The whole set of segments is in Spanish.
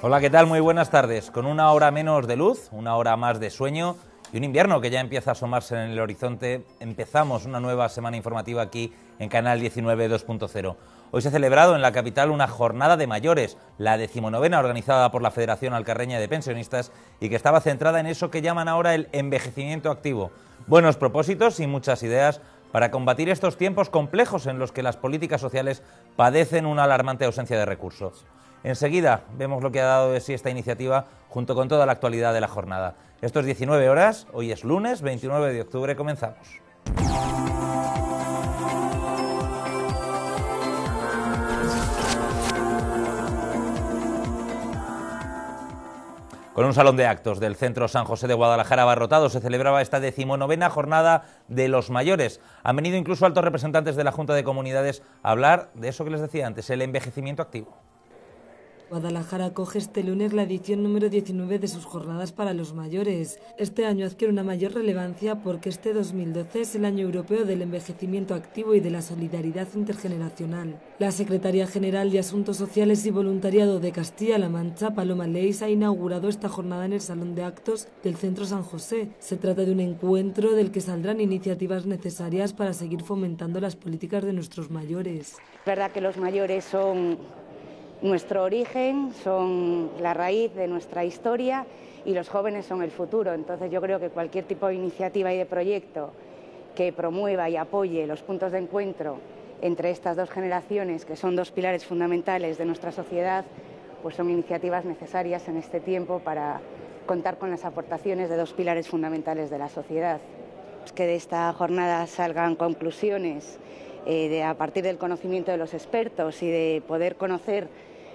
Hola, ¿qué tal? Muy buenas tardes. Con una hora menos de luz, una hora más de sueño y un invierno que ya empieza a asomarse en el horizonte, empezamos una nueva semana informativa aquí en Canal 19 2.0. Hoy se ha celebrado en la capital una jornada de mayores, la 19ª, organizada por la Federación Alcarreña de Pensionistas y que estaba centrada en eso que llaman ahora el envejecimiento activo. Buenos propósitos y muchas ideas para combatir estos tiempos complejos en los que las políticas sociales padecen una alarmante ausencia de recursos. Enseguida vemos lo que ha dado de sí esta iniciativa junto con toda la actualidad de la jornada. Esto es 19 horas, hoy es lunes 29 de octubre, comenzamos. Con un salón de actos del Centro San José de Guadalajara abarrotado se celebraba esta 19ª jornada de los mayores. Han venido incluso altos representantes de la Junta de Comunidades a hablar de eso que les decía antes, el envejecimiento activo. Guadalajara acoge este lunes la edición número 19 de sus jornadas para los mayores. Este año adquiere una mayor relevancia porque este 2012 es el año europeo del envejecimiento activo y de la solidaridad intergeneracional. La Secretaría General de Asuntos Sociales y Voluntariado de Castilla-La Mancha, Paloma Leis, ha inaugurado esta jornada en el Salón de Actos del Centro San José. Se trata de un encuentro del que saldrán iniciativas necesarias para seguir fomentando las políticas de nuestros mayores. Es verdad que los mayores son nuestro origen, son la raíz de nuestra historia y los jóvenes son el futuro. Entonces yo creo que cualquier tipo de iniciativa y de proyecto que promueva y apoye los puntos de encuentro entre estas dos generaciones, que son dos pilares fundamentales de nuestra sociedad, pues son iniciativas necesarias en este tiempo para contar con las aportaciones de dos pilares fundamentales de la sociedad. Que de esta jornada salgan conclusiones a partir del conocimiento de los expertos y de poder conocer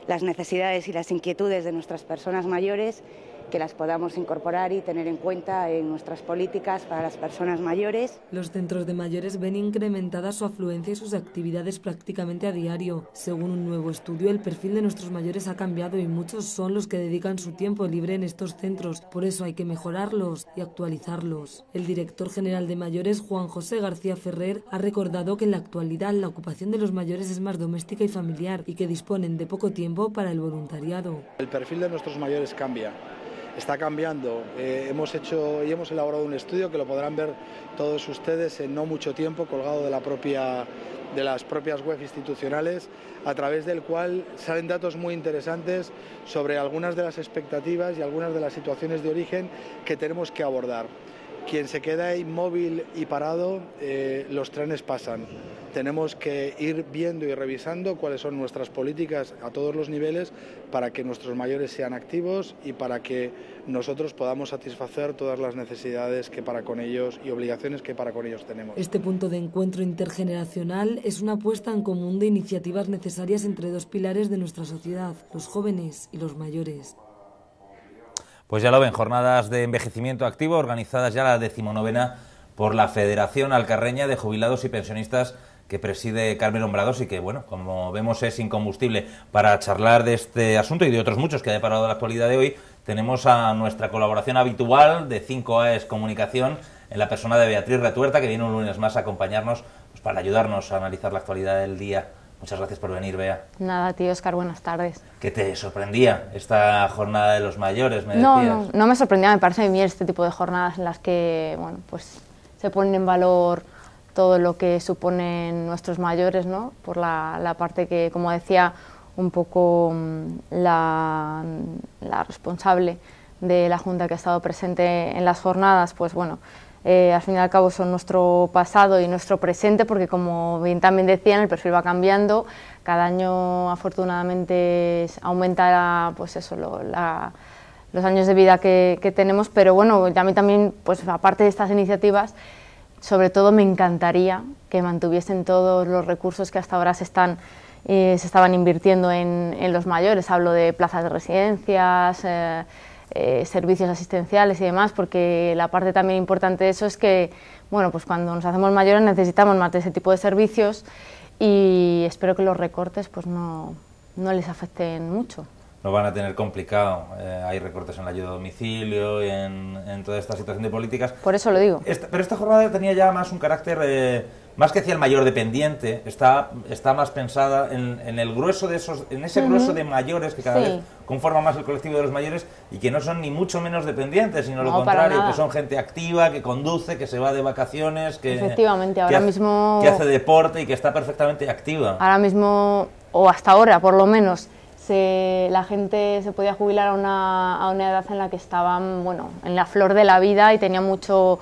las necesidades y las inquietudes de nuestras personas mayores, que las podamos incorporar y tener en cuenta en nuestras políticas para las personas mayores. Los centros de mayores ven incrementada su afluencia y sus actividades prácticamente a diario. Según un nuevo estudio, el perfil de nuestros mayores ha cambiado y muchos son los que dedican su tiempo libre en estos centros. Por eso hay que mejorarlos y actualizarlos. El director general de mayores, Juan José García Ferrer, ha recordado que en la actualidad la ocupación de los mayores es más doméstica y familiar y que disponen de poco tiempo para el voluntariado. El perfil de nuestros mayores cambia. Está cambiando. Hemos elaborado un estudio que lo podrán ver todos ustedes en no mucho tiempo, colgado de las propias web institucionales, a través del cual salen datos muy interesantes sobre algunas de las expectativas y algunas de las situaciones de origen que tenemos que abordar. Quien se queda inmóvil y parado, los trenes pasan. Tenemos que ir viendo y revisando cuáles son nuestras políticas a todos los niveles para que nuestros mayores sean activos y para que nosotros podamos satisfacer todas las necesidades que para con ellos y obligaciones que para con ellos tenemos. Este punto de encuentro intergeneracional es una puesta en común de iniciativas necesarias entre dos pilares de nuestra sociedad, los jóvenes y los mayores. Pues ya lo ven, jornadas de envejecimiento activo organizadas ya la 19ª por la Federación Alcarreña de Jubilados y Pensionistas que preside Carmen Hombrados y que, bueno, como vemos es incombustible. Para charlar de este asunto y de otros muchos que ha deparado la actualidad de hoy, tenemos a nuestra colaboración habitual de 5AES Comunicación en la persona de Beatriz Retuerta, que viene un lunes más a acompañarnos pues, para ayudarnos a analizar la actualidad del día. Muchas gracias por venir, Bea. Nada, tío Óscar, buenas tardes. ¿Qué te sorprendía esta jornada de los mayores, me decías? No me sorprendía, me parece bien este tipo de jornadas en las que, bueno, pues se ponen en valor todo lo que suponen nuestros mayores, ¿no? Por la parte que, como decía, un poco la responsable de la Junta que ha estado presente en las jornadas, pues bueno, al fin y al cabo son nuestro pasado y nuestro presente, porque como bien también decían, el perfil va cambiando, cada año afortunadamente aumenta pues eso, los años de vida que tenemos, pero bueno, a mí también, pues aparte de estas iniciativas, sobre todo me encantaría que mantuviesen todos los recursos que hasta ahora se estaban invirtiendo en los mayores. Hablo de plazas de residencias, servicios asistenciales y demás, porque la parte también importante de eso es que, bueno, pues cuando nos hacemos mayores necesitamos más de ese tipo de servicios y espero que los recortes pues no les afecten mucho. Lo van a tener complicado, hay recortes en la ayuda a domicilio, en toda esta situación de políticas. Por eso lo digo. Pero esta jornada tenía ya más un carácter más que hacia el mayor dependiente, está más pensada en el grueso de esos, en ese grueso de mayores que cada vez conforma más el colectivo de los mayores y que no son ni mucho menos dependientes, sino lo contrario, que son gente activa, que conduce, que se va de vacaciones, que, efectivamente, ahora mismo, que hace deporte y que está perfectamente activa. Ahora mismo, o hasta ahora por lo menos, la gente se podía jubilar a una edad en la que estaban, bueno, en la flor de la vida y tenía muchos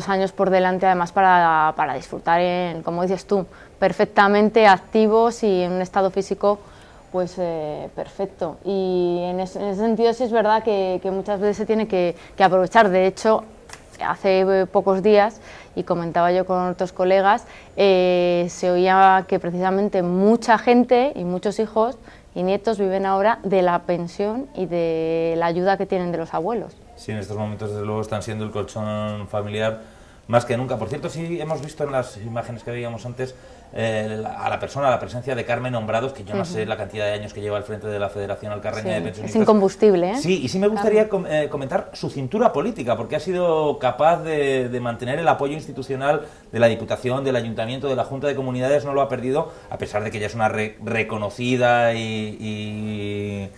años por delante, además, para disfrutar, como dices tú, perfectamente activos y en un estado físico pues perfecto. Y en ese sentido sí es verdad que muchas veces se tiene que aprovechar. De hecho, hace pocos días, y comentaba yo con otros colegas, se oía que precisamente mucha gente y muchos hijos y nietos viven ahora de la pensión y de la ayuda que tienen de los abuelos. Sí, en estos momentos desde luego están siendo el colchón familiar más que nunca. Por cierto, sí hemos visto en las imágenes que veíamos antes a la presencia de Carmen Hombrados, que yo no sé la cantidad de años que lleva al frente de la Federación Alcarreña de Pensionistas. Es incombustible, ¿eh? Sí, y sí me gustaría comentar su cintura política, porque ha sido capaz de mantener el apoyo institucional de la Diputación, del Ayuntamiento, de la Junta de Comunidades, no lo ha perdido, a pesar de que ella es una reconocida y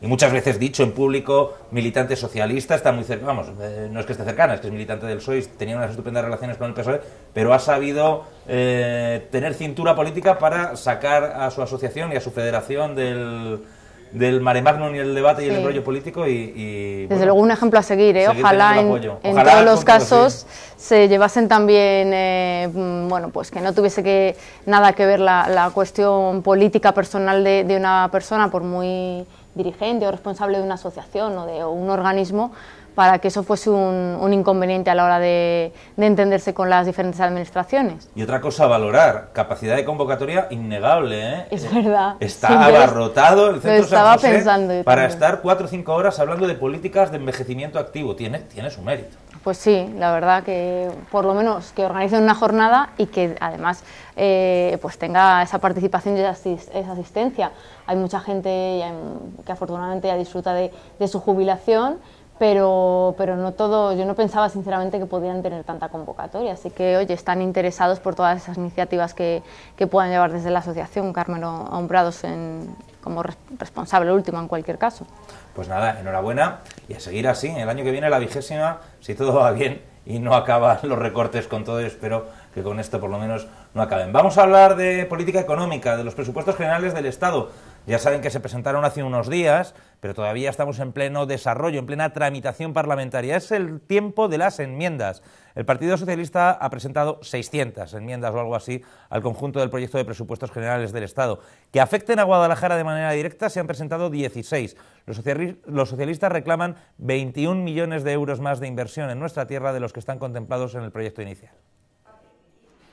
muchas veces dicho en público, militante socialista, está muy cerca, vamos, no es que esté cercana, es que es militante del PSOE, tenía unas estupendas relaciones con el PSOE, pero ha sabido tener cintura política para sacar a su asociación y a su federación del mare magnum y el debate y el embrollo político y desde luego un ejemplo a seguir, ojalá en todos los casos se llevasen también, bueno, pues que no tuviese nada que ver la cuestión política personal de una persona, por muy dirigente o responsable de una asociación o de un organismo, para que eso fuese un inconveniente a la hora de entenderse con las diferentes administraciones. Y otra cosa a valorar, capacidad de convocatoria innegable, ¿eh? Es verdad. Está abarrotado el centro San José pensando para estar 4 o 5 horas hablando de políticas de envejecimiento activo. Tiene su mérito. Pues sí, la verdad que por lo menos que organicen una jornada y que además pues tenga esa participación y esa asistencia. Hay mucha gente que afortunadamente ya disfruta de su jubilación, pero no todo, yo no pensaba sinceramente que podían tener tanta convocatoria, así que oye, están interesados por todas esas iniciativas que puedan llevar desde la asociación. Carmen Hombrados como responsable último en cualquier caso. Pues nada, enhorabuena y a seguir así. El año que viene la 20ª, si todo va bien y no acaban los recortes con todo, espero que con esto por lo menos no acaben. Vamos a hablar de política económica, de los presupuestos generales del Estado. Ya saben que se presentaron hace unos días, pero todavía estamos en pleno desarrollo, en plena tramitación parlamentaria. Es el tiempo de las enmiendas. El Partido Socialista ha presentado 600 enmiendas o algo así al conjunto del proyecto de presupuestos generales del Estado. Que afecten a Guadalajara de manera directa se han presentado 16. Los socialistas reclaman 21 millones de euros más de inversión en nuestra tierra de los que están contemplados en el proyecto inicial.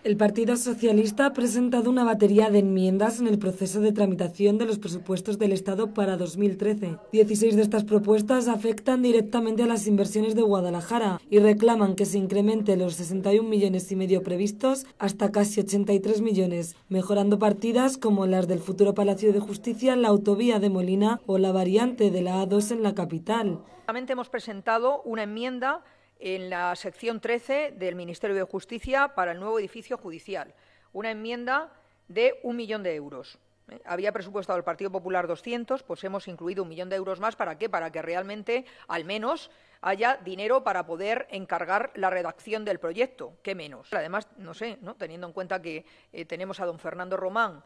El Partido Socialista ha presentado una batería de enmiendas en el proceso de tramitación de los presupuestos del Estado para 2013. 16 de estas propuestas afectan directamente a las inversiones de Guadalajara y reclaman que se incremente los 61,5 millones previstos hasta casi 83 millones, mejorando partidas como las del futuro Palacio de Justicia, la autovía de Molina o la variante de la A2 en la capital. Hemos presentado una enmienda en la sección 13 del Ministerio de Justicia para el nuevo edificio judicial, una enmienda de 1 millón de euros. Había presupuestado el Partido Popular 200, pues hemos incluido 1 millón de euros más. ¿Para qué? Para que realmente, al menos, haya dinero para poder encargar la redacción del proyecto. ¿Qué menos? Además, no sé, ¿no? Teniendo en cuenta que tenemos a don Fernando Román,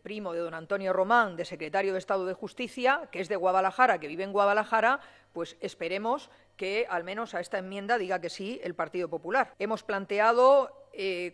primo de don Antonio Román, de secretario de Estado de Justicia, que es de Guadalajara, que vive en Guadalajara, pues esperemos que al menos a esta enmienda diga que sí el Partido Popular. Hemos planteado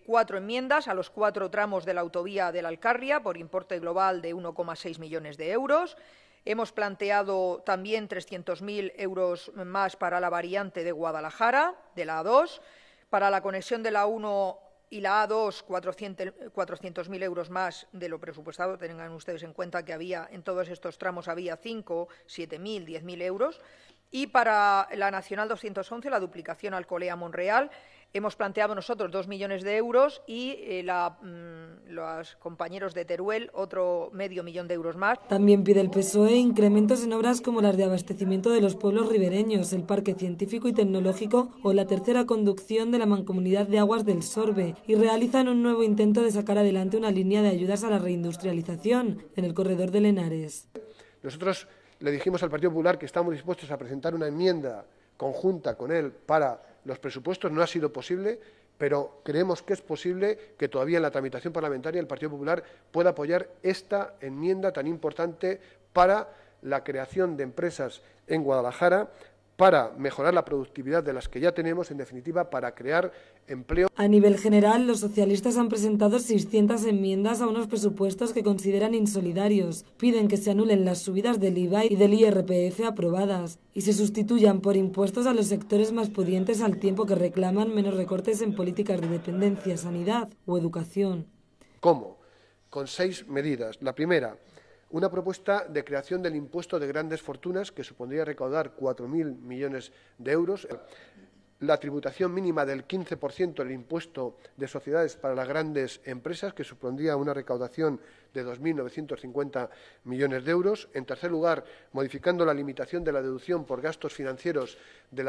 4 enmiendas a los 4 tramos de la autovía de la Alcarria por importe global de 1,6 millones de euros. Hemos planteado también 300.000 euros más para la variante de Guadalajara, de la A2, para la conexión de la 1 y la A2, 400.000 euros más de lo presupuestado. Tengan ustedes en cuenta que en todos estos tramos había 5, 7.000, 10.000 euros. Y para la Nacional 211, la duplicación Alcolea-Monreal, Hemos planteado nosotros 2 millones de euros y los compañeros de Teruel otro medio millón de euros más. También pide el PSOE incrementos en obras como las de abastecimiento de los pueblos ribereños, el Parque Científico y Tecnológico o la tercera conducción de la Mancomunidad de Aguas del Sorbe, y realizan un nuevo intento de sacar adelante una línea de ayudas a la reindustrialización en el corredor del Henares. Nosotros le dijimos al Partido Popular que estamos dispuestos a presentar una enmienda conjunta con él para los presupuestos. No ha sido posible, pero creemos que es posible que todavía en la tramitación parlamentaria el Partido Popular pueda apoyar esta enmienda tan importante para la creación de empresas en Guadalajara, para mejorar la productividad de las que ya tenemos, en definitiva, para crear empleo. A nivel general, los socialistas han presentado 600 enmiendas a unos presupuestos que consideran insolidarios. Piden que se anulen las subidas del IVA y del IRPF aprobadas y se sustituyan por impuestos a los sectores más pudientes, al tiempo que reclaman menos recortes en políticas de dependencia, sanidad o educación. ¿Cómo? Con 6 medidas. La primera, una propuesta de creación del impuesto de grandes fortunas que supondría recaudar 4.000 millones de euros. La tributación mínima del 15% del impuesto de sociedades para las grandes empresas, que supondría una recaudación de 2.950 millones de euros. En tercer lugar, modificando la limitación de la deducción por gastos financieros del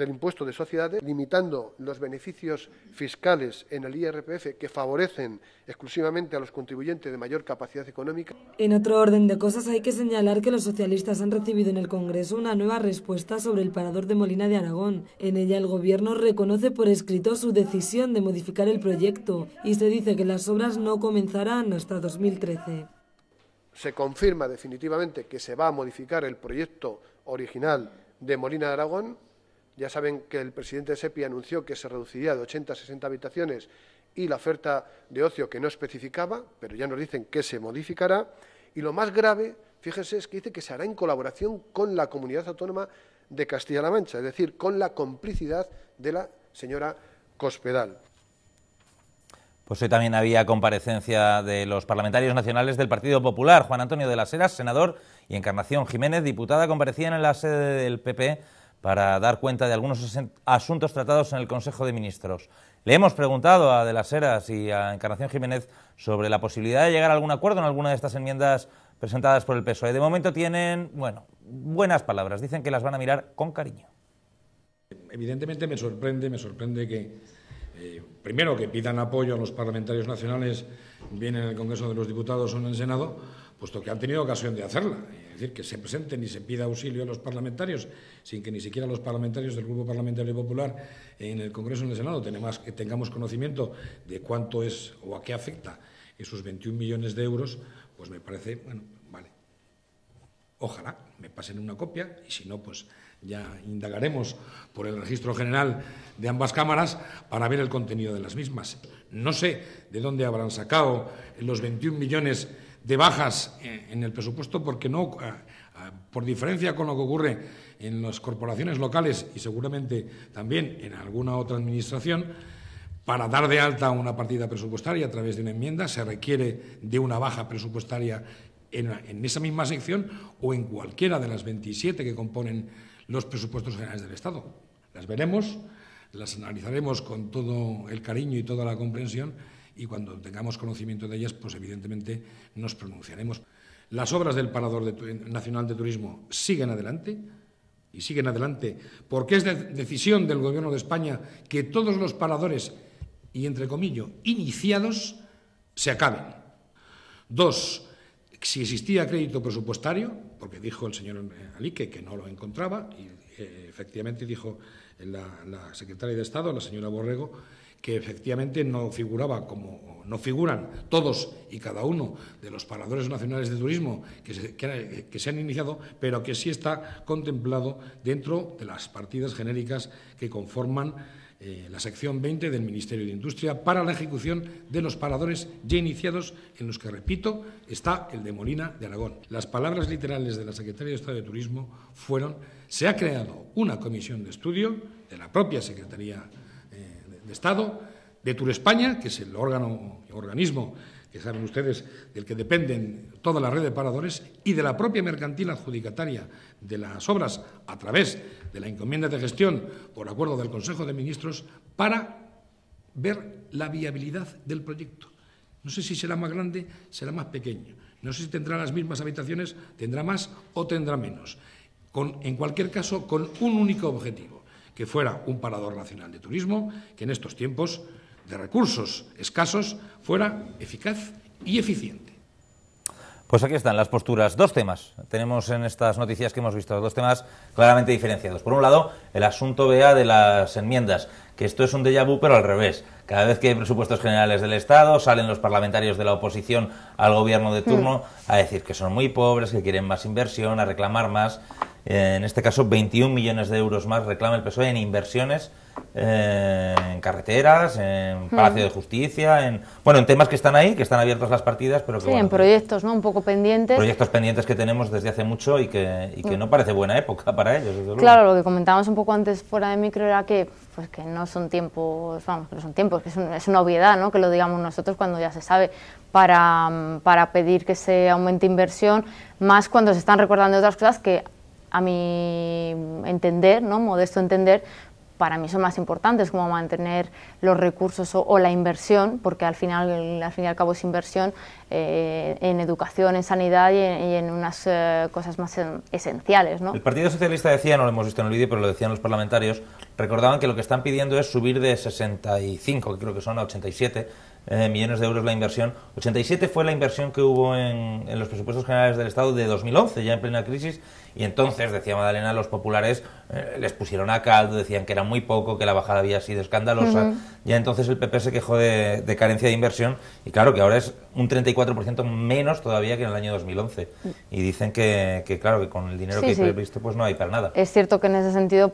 impuesto de sociedades, limitando los beneficios fiscales en el IRPF que favorecen exclusivamente a los contribuyentes de mayor capacidad económica. En otro orden de cosas, hay que señalar que los socialistas han recibido en el Congreso una nueva respuesta sobre el parador de Molina de Aragón. En ella el Gobierno reconoce por escrito su decisión de modificar el proyecto y se dice que las obras no comenzarán hasta 2013. Se confirma definitivamente que se va a modificar el proyecto original de Molina de Aragón. Ya saben que el presidente de SEPI anunció que se reduciría de 80 a 60 habitaciones y la oferta de ocio que no especificaba, pero ya nos dicen que se modificará. Y lo más grave, fíjense, es que dice que se hará en colaboración con la Comunidad Autónoma de Castilla-La Mancha, es decir, con la complicidad de la señora Cospedal. Pues hoy también había comparecencia de los parlamentarios nacionales del Partido Popular. Juan Antonio de las Heras, senador, y Encarnación Jiménez, diputada, comparecían en la sede del PP para dar cuenta de algunos asuntos tratados en el Consejo de Ministros. Le hemos preguntado a de las Heras y a Encarnación Jiménez sobre la posibilidad de llegar a algún acuerdo en alguna de estas enmiendas presentadas por el PSOE. De momento tienen, buenas palabras. Dicen que las van a mirar con cariño. Evidentemente me sorprende que primero que pidan apoyo a los parlamentarios nacionales, bien en el Congreso de los Diputados o en el Senado, puesto que han tenido ocasión de hacerla. Es decir, que se presenten y se pida auxilio a los parlamentarios, sin que ni siquiera los parlamentarios del Grupo Parlamentario Popular en el Congreso o en el Senado tengamos conocimiento de cuánto es o a qué afecta esos 21 millones de euros, pues me parece, vale. Ojalá me pasen una copia y si no, pues ya indagaremos por el registro general de ambas cámaras para ver el contenido de las mismas. No sé de dónde habrán sacado los 21 millones de bajas en el presupuesto, porque no, por diferencia con lo que ocurre en las corporaciones locales y seguramente también en alguna otra administración, para dar de alta una partida presupuestaria a través de una enmienda se requiere de una baja presupuestaria en esa misma sección o en cualquiera de las 27 que componen los presupuestos generales del Estado. Las veremos, las analizaremos con todo el cariño y toda la comprensión y cuando tengamos conocimiento de ellas, pues evidentemente nos pronunciaremos. Las obras del Parador Nacional de Turismo siguen adelante y siguen adelante porque es decisión del Gobierno de España que todos los paradores, y entre comillas, iniciados, se acaben. 2. Si existía crédito presupuestario, porque dijo el señor Alique que no lo encontraba, y efectivamente dijo la secretaria de Estado, la señora Borrego, que efectivamente no figuraba como no figuran todos y cada uno de los paradores nacionales de turismo que se han iniciado, pero que sí está contemplado dentro de las partidas genéricas que conforman la sección 20 del Ministerio de Industria para la ejecución de los paradores ya iniciados, en los que, repito, está el de Molina de Aragón. Las palabras literales de la Secretaria de Estado de Turismo fueron: se ha creado una comisión de estudio de la propia Secretaría de Estado, de Turespaña, que es el organismo que saben ustedes, del que dependen toda la red de paradores, y de la propia mercantil adjudicataria de las obras a través de la encomienda de gestión por acuerdo del Consejo de Ministros, para ver la viabilidad del proyecto. No sé si será más grande, será más pequeño. No sé si tendrá las mismas habitaciones, tendrá más o tendrá menos. En cualquier caso, con un único objetivo, que fuera un parador nacional de turismo, que en estos tiempos de recursos escasos fuera eficaz y eficiente. Pues aquí están las posturas. Dos temas tenemos en estas noticias que hemos visto, dos temas claramente diferenciados. Por un lado, el asunto BEA de las enmiendas, que esto es un déjà vu, pero al revés. Cada vez que hay presupuestos generales del Estado, salen los parlamentarios de la oposición al gobierno de turno a decir que son muy pobres, que quieren más inversión, a reclamar más. En este caso, 21 millones de euros más reclama el PSOE en inversiones, en carreteras, en Palacio de Justicia, en temas que están ahí, que están abiertas las partidas, pero que en proyectos, ¿no? Un poco pendientes. Proyectos pendientes que tenemos desde hace mucho y que no parece buena época para ellos, desde luego. Claro, lo que comentábamos un poco antes fuera de micro era que no son tiempos, que no son tiempos, que es una obviedad, ¿no? Que lo digamos nosotros cuando ya se sabe, para pedir que se aumente inversión, más cuando se están recordando otras cosas que, a mi entender, ¿no? Modesto entender, para mí son más importantes, como mantener los recursos o la inversión, porque al fin y al cabo es inversión en educación, en sanidad y en unas cosas más esenciales, ¿no? El Partido Socialista decía, no lo hemos visto en el vídeo, pero lo decían los parlamentarios, recordaban que lo que están pidiendo es subir de 65, que creo que son a 87 millones de euros la inversión. 87 fue la inversión que hubo en los presupuestos generales del Estado de 2011, ya en plena crisis, y entonces, decía Madalena, los populares les pusieron a caldo, decían que era muy poco, que la bajada había sido escandalosa. Ya entonces el PP se quejó de carencia de inversión, y claro que ahora es un 34% menos todavía que en el año 2011. Y dicen que claro, que con el dinero que hay previsto pues no hay para nada. Es cierto que en ese sentido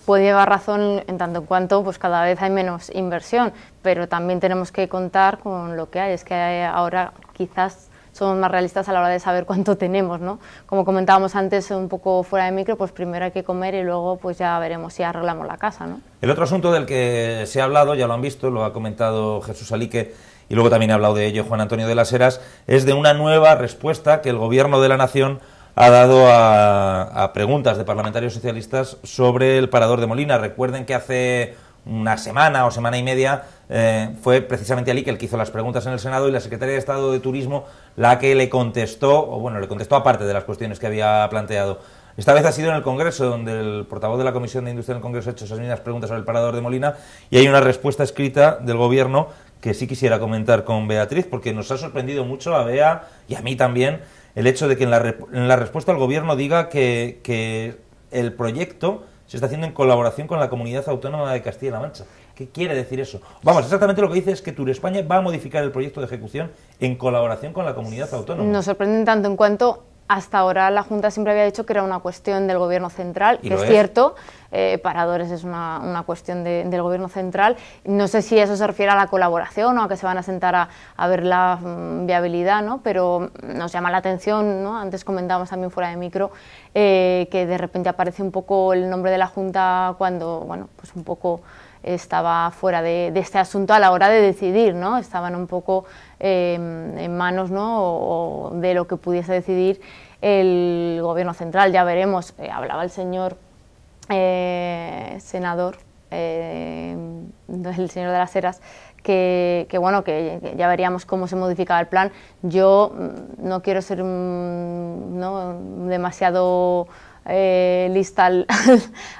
puede llevar razón en tanto en cuanto pues cada vez hay menos inversión, pero también tenemos que contar con lo que hay. Es que ahora quizás somos más realistas a la hora de saber cuánto tenemos, ¿no? Como comentábamos antes un poco fuera de micro, pues primero hay que comer y luego pues ya veremos si arreglamos la casa, ¿no? El otro asunto del que se ha hablado, ya lo han visto, lo ha comentado Jesús Alique y luego también ha hablado de ello Juan Antonio de las Heras, es de una nueva respuesta que el Gobierno de la Nación ha dado a preguntas de parlamentarios socialistas sobre el parador de Molina. Recuerden que hace una semana o semana y media fue precisamente Alique el que hizo las preguntas en el Senado y la Secretaria de Estado de Turismo la que le contestó, le contestó aparte de las cuestiones que había planteado. Esta vez ha sido en el Congreso, donde el portavoz de la Comisión de Industria del Congreso ha hecho esas mismas preguntas sobre el parador de Molina, y hay una respuesta escrita del Gobierno que sí quisiera comentar con Beatriz, porque nos ha sorprendido mucho a Bea y a mí también el hecho de que en la respuesta el Gobierno diga que el proyecto se está haciendo en colaboración con la Comunidad Autónoma de Castilla-La Mancha. ¿Qué quiere decir eso? Vamos, exactamente lo que dice es que Turespaña va a modificar el proyecto de ejecución en colaboración con la Comunidad Autónoma. Nos sorprende tanto en cuanto hasta ahora la Junta siempre había dicho que era una cuestión del Gobierno central, que es cierto, paradores es una cuestión del Gobierno central. No sé si eso se refiere a la colaboración o a que se van a sentar a ver la viabilidad, ¿no? Pero nos llama la atención, ¿no? Antes comentábamos también fuera de micro que de repente aparece un poco el nombre de la Junta cuando, pues un poco estaba fuera de este asunto a la hora de decidir, ¿no? Estaban un poco en manos, ¿no? o de lo que pudiese decidir el Gobierno central. Ya veremos, hablaba el señor senador, el señor de las Heras, que ya veríamos cómo se modificaba el plan. Yo no quiero ser demasiado lista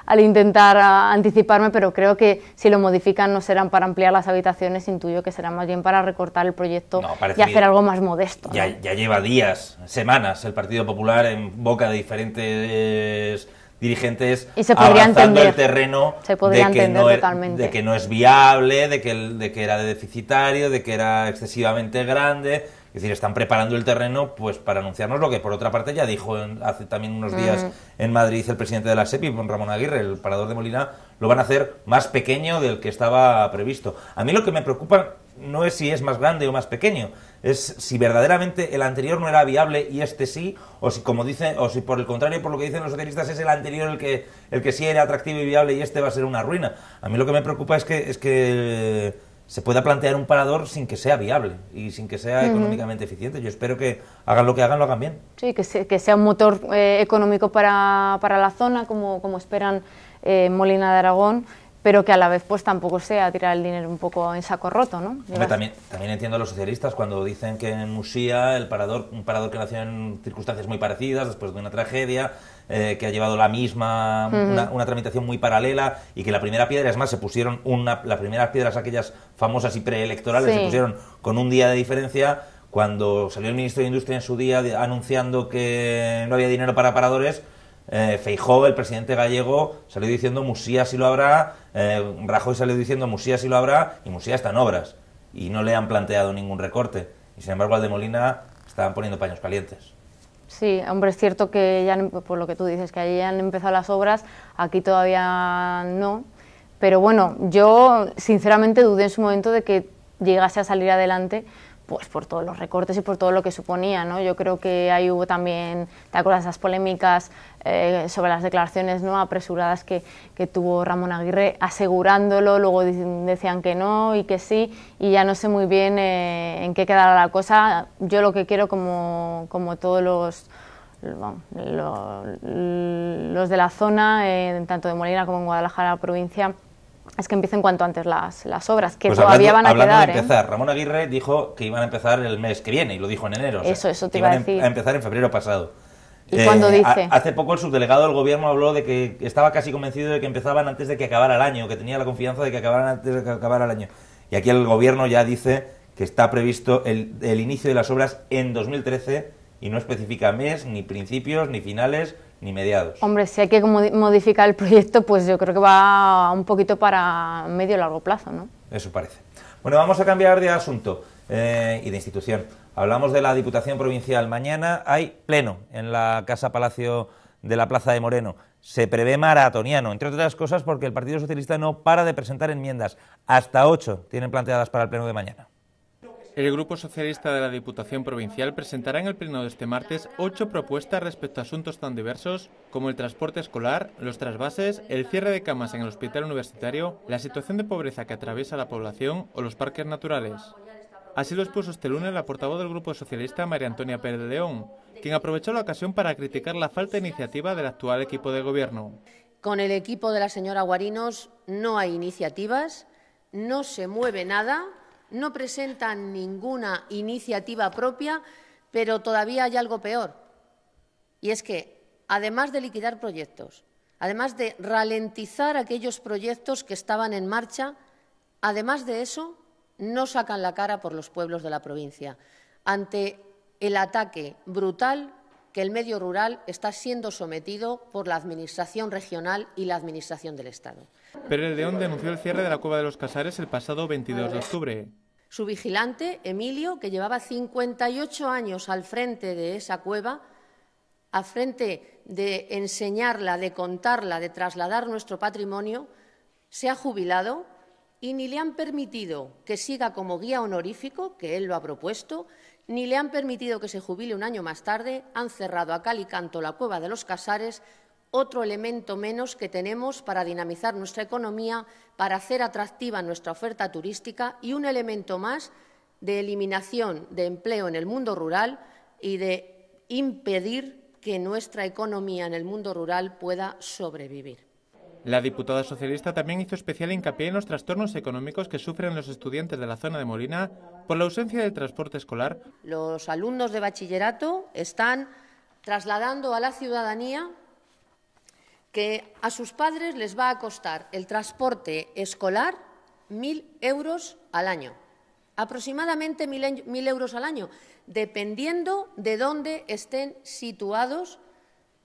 al intentar anticiparme, pero creo que si lo modifican no serán para ampliar las habitaciones, intuyo que será más bien para recortar el proyecto y hacer algo más modesto, ¿no? Ya lleva días, semanas, el Partido Popular en boca de diferentes dirigentes avanzando el terreno de que no es viable, de que era deficitario, de que era excesivamente grande. Es decir, están preparando el terreno pues para anunciarnos lo que por otra parte ya dijo hace también unos días en Madrid el presidente de la SEPI, Ramón Aguirre. El parador de Molina lo van a hacer más pequeño del que estaba previsto. A mí lo que me preocupa no es si es más grande o más pequeño, es si verdaderamente el anterior no era viable y este sí, o si, como dice, o si por el contrario, por lo que dicen los socialistas, es el anterior el que sí era atractivo y viable y este va a ser una ruina. A mí lo que me preocupa es que se pueda plantear un parador sin que sea viable y sin que sea económicamente eficiente. Yo espero que hagan lo que hagan, lo hagan bien. Sí, que sea un motor económico para la zona, como esperan Molina de Aragón, pero que a la vez pues tampoco sea tirar el dinero un poco en saco roto, ¿no? Hombre, también entiendo a los socialistas cuando dicen que en Musía un parador que nació en circunstancias muy parecidas, después de una tragedia, que ha llevado la misma, una tramitación muy paralela, y que la primera piedra, es más, se pusieron las primeras piedras, aquellas famosas y preelectorales, se pusieron con un día de diferencia. Cuando salió el ministro de Industria en su día anunciando que no había dinero para paradores, Feijóo, el presidente gallego, salió diciendo Musía sí lo habrá, Rajoy salió diciendo Musía sí lo habrá, y Musía está en obras y no le han planteado ningún recorte, y sin embargo al de Molina estaban poniendo paños calientes. Sí, hombre, es cierto que ya, por lo que tú dices, que allí ya han empezado las obras, aquí todavía no, pero bueno, yo sinceramente dudé en su momento de que llegase a salir adelante, pues por todos los recortes y por todo lo que suponía, ¿no? Yo creo que ahí hubo también, ¿te acuerdas de esas polémicas sobre las declaraciones, ¿no?, apresuradas que tuvo Ramón Aguirre asegurándolo, luego decían que no y que sí, y ya no sé muy bien en qué quedará la cosa. Yo lo que quiero, como todos los de la zona, tanto de Molina como en Guadalajara, provincia, es que empiecen cuanto antes las obras, que pues todavía van a quedar. De empezar, Ramón Aguirre dijo que iban a empezar el mes que viene, y lo dijo en enero. Eso te iba a decir. A empezar en febrero pasado. ¿Y cuándo dice? Hace poco el subdelegado del gobierno habló de que estaba casi convencido de que empezaban antes de que acabara el año, que tenía la confianza de que acabaran antes de que acabara el año. Y aquí el gobierno ya dice que está previsto el inicio de las obras en 2013 y no especifica mes, ni principios, ni finales, ni mediados. Hombre, si hay que modificar el proyecto, pues yo creo que va un poquito para medio largo plazo, ¿no? Eso parece. Bueno, vamos a cambiar de asunto y de institución. Hablamos de la Diputación Provincial. Mañana hay pleno en la Casa Palacio de la Plaza de Moreno. Se prevé maratoniano, entre otras cosas porque el Partido Socialista no para de presentar enmiendas. Hasta 8 tienen planteadas para el pleno de mañana. El Grupo Socialista de la Diputación Provincial presentará en el pleno de este martes 8 propuestas respecto a asuntos tan diversos como el transporte escolar, los trasvases, el cierre de camas en el hospital universitario, la situación de pobreza que atraviesa la población o los parques naturales. Así lo expuso este lunes la portavoz del Grupo Socialista, María Antonia Pérez de León, quien aprovechó la ocasión para criticar la falta de iniciativa del actual equipo de gobierno. Con el equipo de la señora Guarinos no hay iniciativas, no se mueve nada, no presentan ninguna iniciativa propia, pero todavía hay algo peor. Y es que, además de liquidar proyectos, además de ralentizar aquellos proyectos que estaban en marcha, además de eso, no sacan la cara por los pueblos de la provincia ante el ataque brutal que el medio rural está siendo sometido por la Administración regional y la Administración del Estado. Pérez León denunció el cierre de la Cueva de los Casares el pasado 22 de octubre. Su vigilante, Emilio, que llevaba 58 años al frente de esa cueva, al frente de enseñarla, de contarla, de trasladar nuestro patrimonio, se ha jubilado y ni le han permitido que siga como guía honorífico, que él lo ha propuesto, ni le han permitido que se jubile un año más tarde. Han cerrado a cal y canto la Cueva de los Casares, otro elemento menos que tenemos para dinamizar nuestra economía, para hacer atractiva nuestra oferta turística y un elemento más de eliminación de empleo en el mundo rural y de impedir que nuestra economía en el mundo rural pueda sobrevivir. La diputada socialista también hizo especial hincapié en los trastornos económicos que sufren los estudiantes de la zona de Molina por la ausencia del transporte escolar. Los alumnos de bachillerato están trasladando a la ciudadanía que a sus padres les va a costar el transporte escolar 1.000 euros al año, aproximadamente 1.000 euros al año, dependiendo de dónde estén situados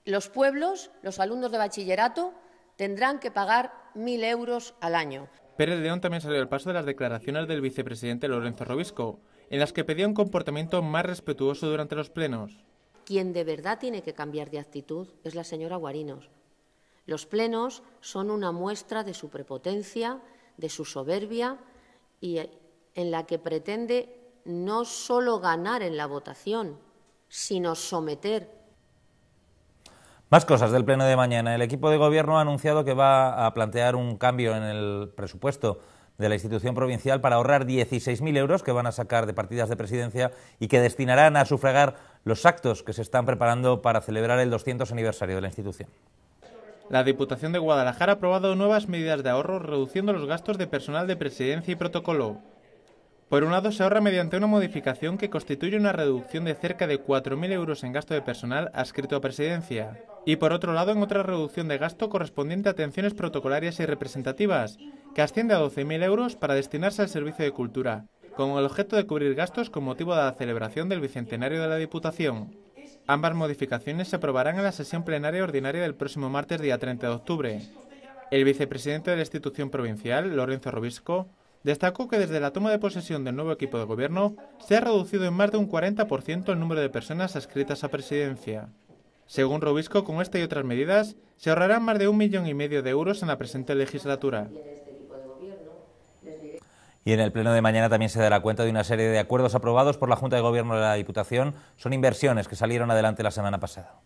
los pueblos. Los alumnos de bachillerato tendrán que pagar 1.000 euros al año. Pérez León también salió al paso de las declaraciones del vicepresidente Lorenzo Robisco, en las que pedía un comportamiento más respetuoso durante los plenos. Quien de verdad tiene que cambiar de actitud es la señora Guarinos. Los plenos son una muestra de su prepotencia, de su soberbia, y en la que pretende no solo ganar en la votación, sino someter. Más cosas del pleno de mañana. El equipo de gobierno ha anunciado que va a plantear un cambio en el presupuesto de la institución provincial para ahorrar 16.000 euros que van a sacar de partidas de presidencia y que destinarán a sufragar los actos que se están preparando para celebrar el 200 aniversario de la institución. La Diputación de Guadalajara ha aprobado nuevas medidas de ahorro reduciendo los gastos de personal de presidencia y protocolo. Por un lado, se ahorra mediante una modificación que constituye una reducción de cerca de 4.000 euros en gasto de personal adscrito a presidencia. Y por otro lado, en otra reducción de gasto correspondiente a atenciones protocolarias y representativas, que asciende a 12.000 euros para destinarse al servicio de cultura, con el objeto de cubrir gastos con motivo de la celebración del bicentenario de la Diputación. Ambas modificaciones se aprobarán en la sesión plenaria ordinaria del próximo martes, día 30 de octubre. El vicepresidente de la institución provincial, Lorenzo Robisco, destacó que desde la toma de posesión del nuevo equipo de gobierno se ha reducido en más de un 40% el número de personas adscritas a presidencia. Según Robisco, con esta y otras medidas, se ahorrarán más de 1,5 millones de euros en la presente legislatura. Y en el pleno de mañana también se dará cuenta de una serie de acuerdos aprobados por la Junta de Gobierno de la Diputación. Son inversiones que salieron adelante la semana pasada.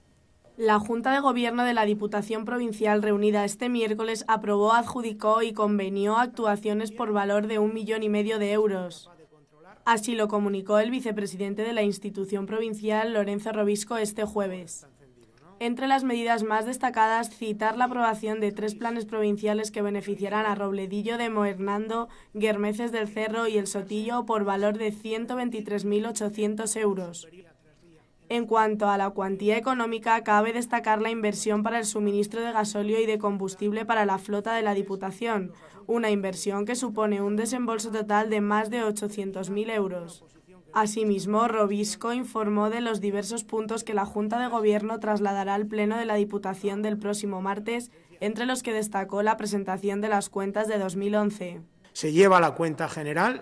La Junta de Gobierno de la Diputación Provincial, reunida este miércoles, aprobó, adjudicó y convenió actuaciones por valor de 1,5 millones de euros. Así lo comunicó el vicepresidente de la institución provincial, Lorenzo Robisco, este jueves. Entre las medidas más destacadas, citar la aprobación de 3 planes provinciales que beneficiarán a Robledillo de Moernando, Guermeces del Cerro y El Sotillo por valor de 123.800 euros. En cuanto a la cuantía económica, cabe destacar la inversión para el suministro de gasóleo y de combustible para la flota de la Diputación, una inversión que supone un desembolso total de más de 800.000 euros. Asimismo, Robisco informó de los diversos puntos que la Junta de Gobierno trasladará al Pleno de la Diputación del próximo martes, entre los que destacó la presentación de las cuentas de 2011. Se lleva la cuenta general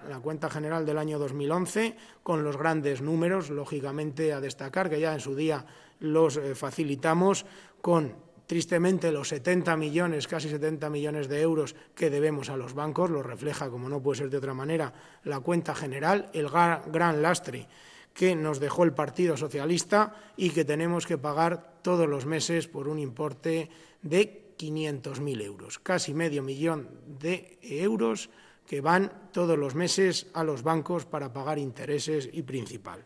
del año 2011, con los grandes números, lógicamente a destacar, que ya en su día los facilitamos, con tristemente los 70 millones, casi 70 millones de euros que debemos a los bancos, lo refleja, como no puede ser de otra manera, la cuenta general, el gran lastre que nos dejó el Partido Socialista y que tenemos que pagar todos los meses por un importe de 500.000 euros, casi medio millón de euros que van todos los meses a los bancos para pagar intereses y principal.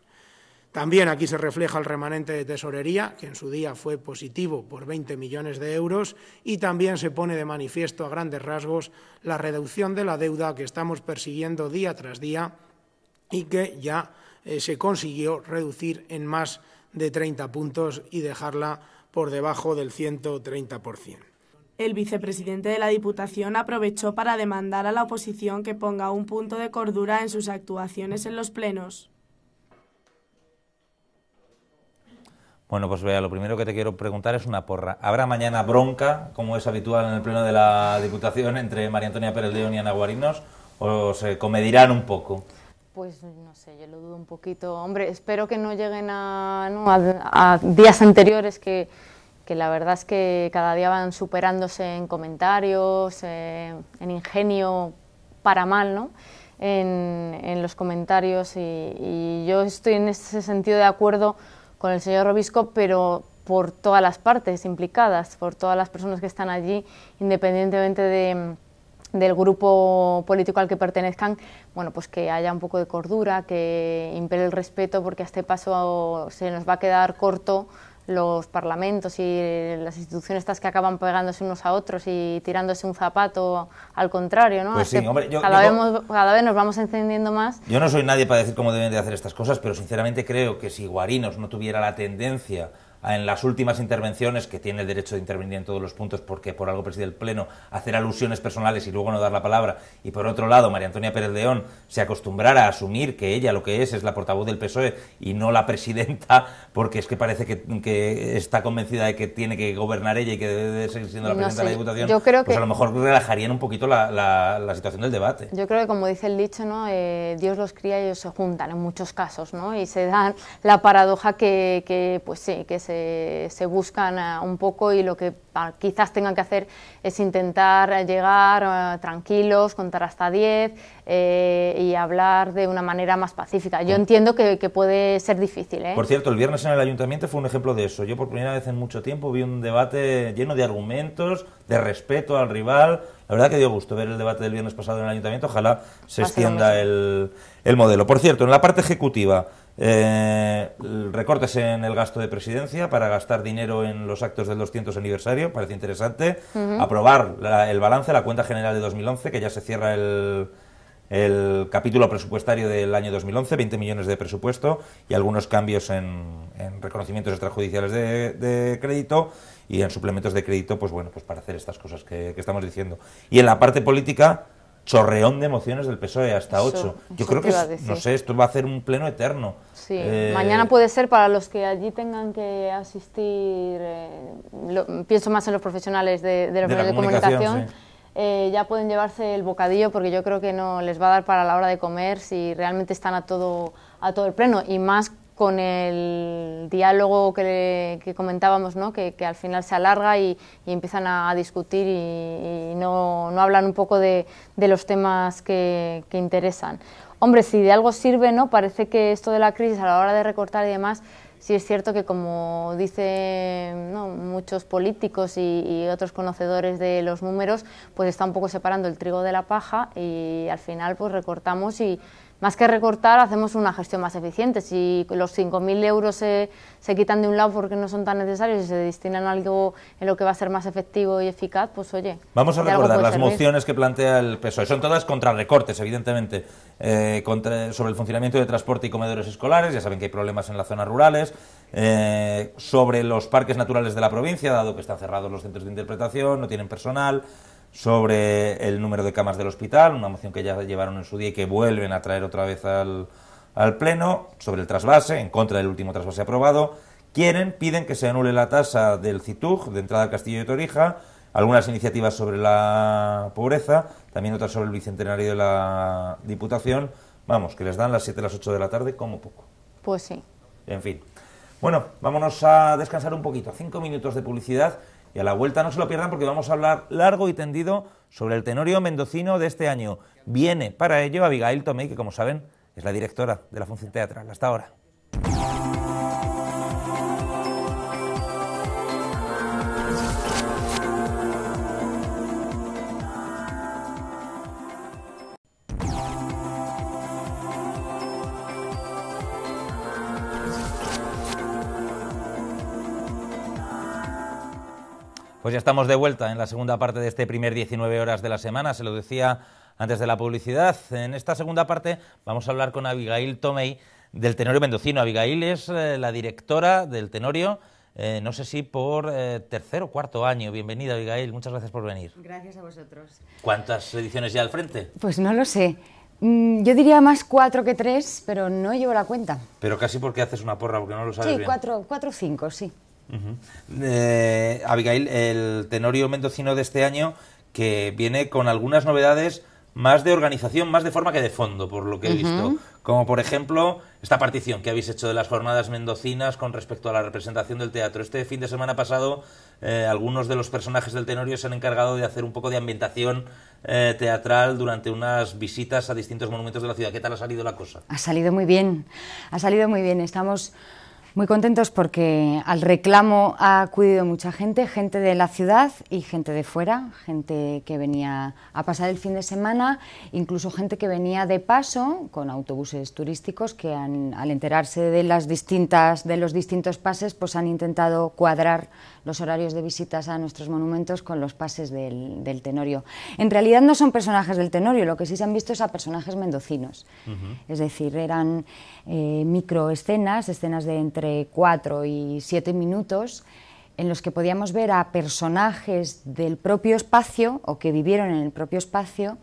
También aquí se refleja el remanente de tesorería, que en su día fue positivo por 20 millones de euros, y también se pone de manifiesto a grandes rasgos la reducción de la deuda que estamos persiguiendo día tras día y que ya se consiguió reducir en más de 30 puntos y dejarla por debajo del 130%. El vicepresidente de la Diputación aprovechó para demandar a la oposición que ponga un punto de cordura en sus actuaciones en los plenos. Bueno, pues vea, lo primero que te quiero preguntar es una porra. ¿Habrá mañana bronca, como es habitual en el pleno de la Diputación, entre María Antonia Pérez León y Ana Guarinos, o se comedirán un poco? Pues no sé, yo lo dudo un poquito. Hombre, espero que no lleguen a días anteriores que la verdad es que cada día van superándose en comentarios, en ingenio para mal, ¿no? En los comentarios y yo estoy en ese sentido de acuerdo con el señor Robisco, pero por todas las partes implicadas, por todas las personas que están allí, independientemente del grupo político al que pertenezcan, bueno, pues que haya un poco de cordura, que impere el respeto, porque a este paso se nos va a quedar corto los parlamentos y las instituciones estas que acaban pegándose unos a otros y tirándose un zapato al contrario, ¿no? Pues sí, hombre, cada vez nos vamos encendiendo más. Yo no soy nadie para decir cómo deben de hacer estas cosas, pero sinceramente creo que si Guarinos no tuviera la tendencia en las últimas intervenciones, que tiene el derecho de intervenir en todos los puntos porque por algo preside el Pleno, hacer alusiones personales y luego no dar la palabra, y por otro lado María Antonia Pérez León se acostumbrara a asumir que ella lo que es la portavoz del PSOE y no la presidenta, porque es que parece que está convencida de que tiene que gobernar ella y que debe de seguir siendo la presidenta de la Diputación, yo creo pues que a lo mejor relajarían un poquito la situación del debate. Yo creo que, como dice el dicho, ¿no? Dios los cría y ellos se juntan en muchos casos, ¿no? Y se dan la paradoja que pues sí, que se buscan un poco, y lo que quizás tengan que hacer es intentar llegar tranquilos, contar hasta 10 y hablar de una manera más pacífica. Yo entiendo que puede ser difícil, ¿eh? Por cierto, el viernes en el Ayuntamiento fue un ejemplo de eso. Yo por primera vez en mucho tiempo vi un debate lleno de argumentos, de respeto al rival. La verdad que dio gusto ver el debate del viernes pasado en el Ayuntamiento, ojalá se extienda el modelo. Por cierto, en la parte ejecutiva, recortes en el gasto de presidencia para gastar dinero en los actos del 200 aniversario, parece interesante. Aprobar el balance, la cuenta general de 2011, que ya se cierra el capítulo presupuestario del año 2011, 20 millones de presupuesto y algunos cambios en reconocimientos extrajudiciales de crédito y en suplementos de crédito, pues bueno, pues para hacer estas cosas que estamos diciendo. Y en la parte política, chorreón de mociones del PSOE, hasta 8. Yo creo que, no sé, esto va a hacer un pleno eterno. Sí, mañana puede ser para los que allí tengan que asistir, pienso más en los profesionales de los medios de comunicación, sí. Ya pueden llevarse el bocadillo porque yo creo que no les va a dar para la hora de comer si realmente están a todo el pleno, y más con el diálogo que comentábamos, ¿no? Que al final se alarga y empiezan a discutir y no hablan un poco de los temas que interesan. Hombre, si de algo sirve, ¿no? Parece que esto de la crisis a la hora de recortar y demás, sí es cierto que, como dicen, ¿no?, muchos políticos y otros conocedores de los números, pues está un poco separando el trigo de la paja y al final pues recortamos y más que recortar hacemos una gestión más eficiente. Si los 5.000 euros se quitan de un lado porque no son tan necesarios y se destinan a algo en lo que va a ser más efectivo y eficaz, pues oye... Vamos a recordar las mociones que plantea el PSOE. Son todas contra recortes, evidentemente, sobre el funcionamiento de transporte y comedores escolares. Ya saben que hay problemas en las zonas rurales. Sobre los parques naturales de la provincia, dado que están cerrados los centros de interpretación, no tienen personal. Sobre el número de camas del hospital, una moción que ya llevaron en su día y que vuelven a traer otra vez al Pleno. Sobre el trasvase, en contra del último trasvase aprobado. Piden que se anule la tasa del CITUG, de entrada al Castillo de Torija. Algunas iniciativas sobre la pobreza, también otras sobre el bicentenario de la Diputación. Vamos, que les dan las 7 a las 8 de la tarde como poco. Pues sí. En fin. Bueno, vámonos a descansar un poquito. 5 minutos de publicidad. Y a la vuelta no se lo pierdan porque vamos a hablar largo y tendido sobre el Tenorio mendocino de este año. Viene para ello Abigail Tomei, que como saben es la directora de la Función Teatral. Hasta ahora. Pues ya estamos de vuelta en la segunda parte de este primer 19 horas de la semana, se lo decía antes de la publicidad. En esta segunda parte vamos a hablar con Abigail Tomei del Tenorio mendocino. Abigail es la directora del Tenorio, no sé si por tercer o cuarto año. Bienvenida, Abigail, muchas gracias por venir. Gracias a vosotros. ¿Cuántas ediciones ya al frente? Pues no lo sé. Yo diría más 4 que 3, pero no llevo la cuenta. Pero casi porque haces una porra, porque no lo sabes bien. Sí, 4 o 5, sí. Abigail, el Tenorio mendocino de este año, que viene con algunas novedades más de organización, más de forma que de fondo, por lo que he visto. Como por ejemplo esta partición que habéis hecho de las jornadas mendocinas con respecto a la representación del teatro. Este fin de semana pasado algunos de los personajes del Tenorio se han encargado de hacer un poco de ambientación teatral durante unas visitas a distintos monumentos de la ciudad. ¿Qué tal ha salido la cosa? Ha salido muy bien, estamos muy contentos porque al reclamo ha acudido mucha gente de la ciudad y gente de fuera, gente que venía a pasar el fin de semana, incluso gente que venía de paso con autobuses turísticos que al enterarse de los distintos pases, pues han intentado cuadrar los horarios de visitas a nuestros monumentos con los pases del Tenorio. En realidad no son personajes del Tenorio, lo que sí se han visto es a personajes mendocinos. Es decir, eran microescenas, escenas de entre 4 y 7 minutos, en los que podíamos ver a personajes del propio espacio o que vivieron en el propio espacio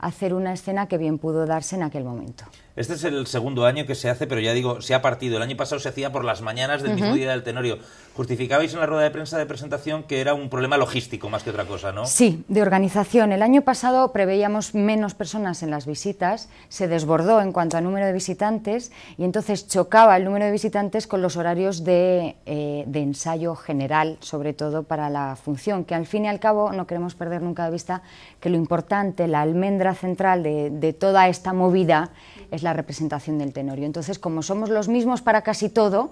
hacer una escena que bien pudo darse en aquel momento. Este es el segundo año que se hace, pero ya digo, se ha partido. El año pasado se hacía por las mañanas del mismo día del Tenorio. Justificabais en la rueda de prensa de presentación que era un problema logístico más que otra cosa, ¿no? Sí, de organización. El año pasado preveíamos menos personas en las visitas, se desbordó en cuanto a número de visitantes y entonces chocaba el número de visitantes con los horarios de ensayo general, sobre todo para la función, que al fin y al cabo no queremos perder nunca de vista que lo importante, la almendra central de toda esta movida es la representación del Tenorio. Entonces, como somos los mismos para casi todo,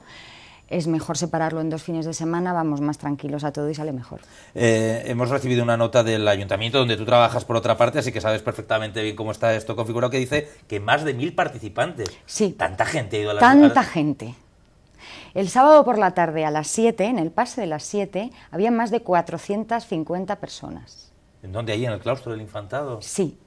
es mejor separarlo en 2 fines de semana, vamos más tranquilos a todo y sale mejor. Hemos recibido una nota del ayuntamiento donde tú trabajas por otra parte, así que sabes perfectamente bien cómo está esto configurado, que dice que más de 1000 participantes. Sí. ¿Tanta gente ha ido a la... Tanta gente. El sábado por la tarde a las 7, en el pase de las 7, había más de 450 personas. ¿En dónde? ¿Ahí en el claustro del Infantado? Sí.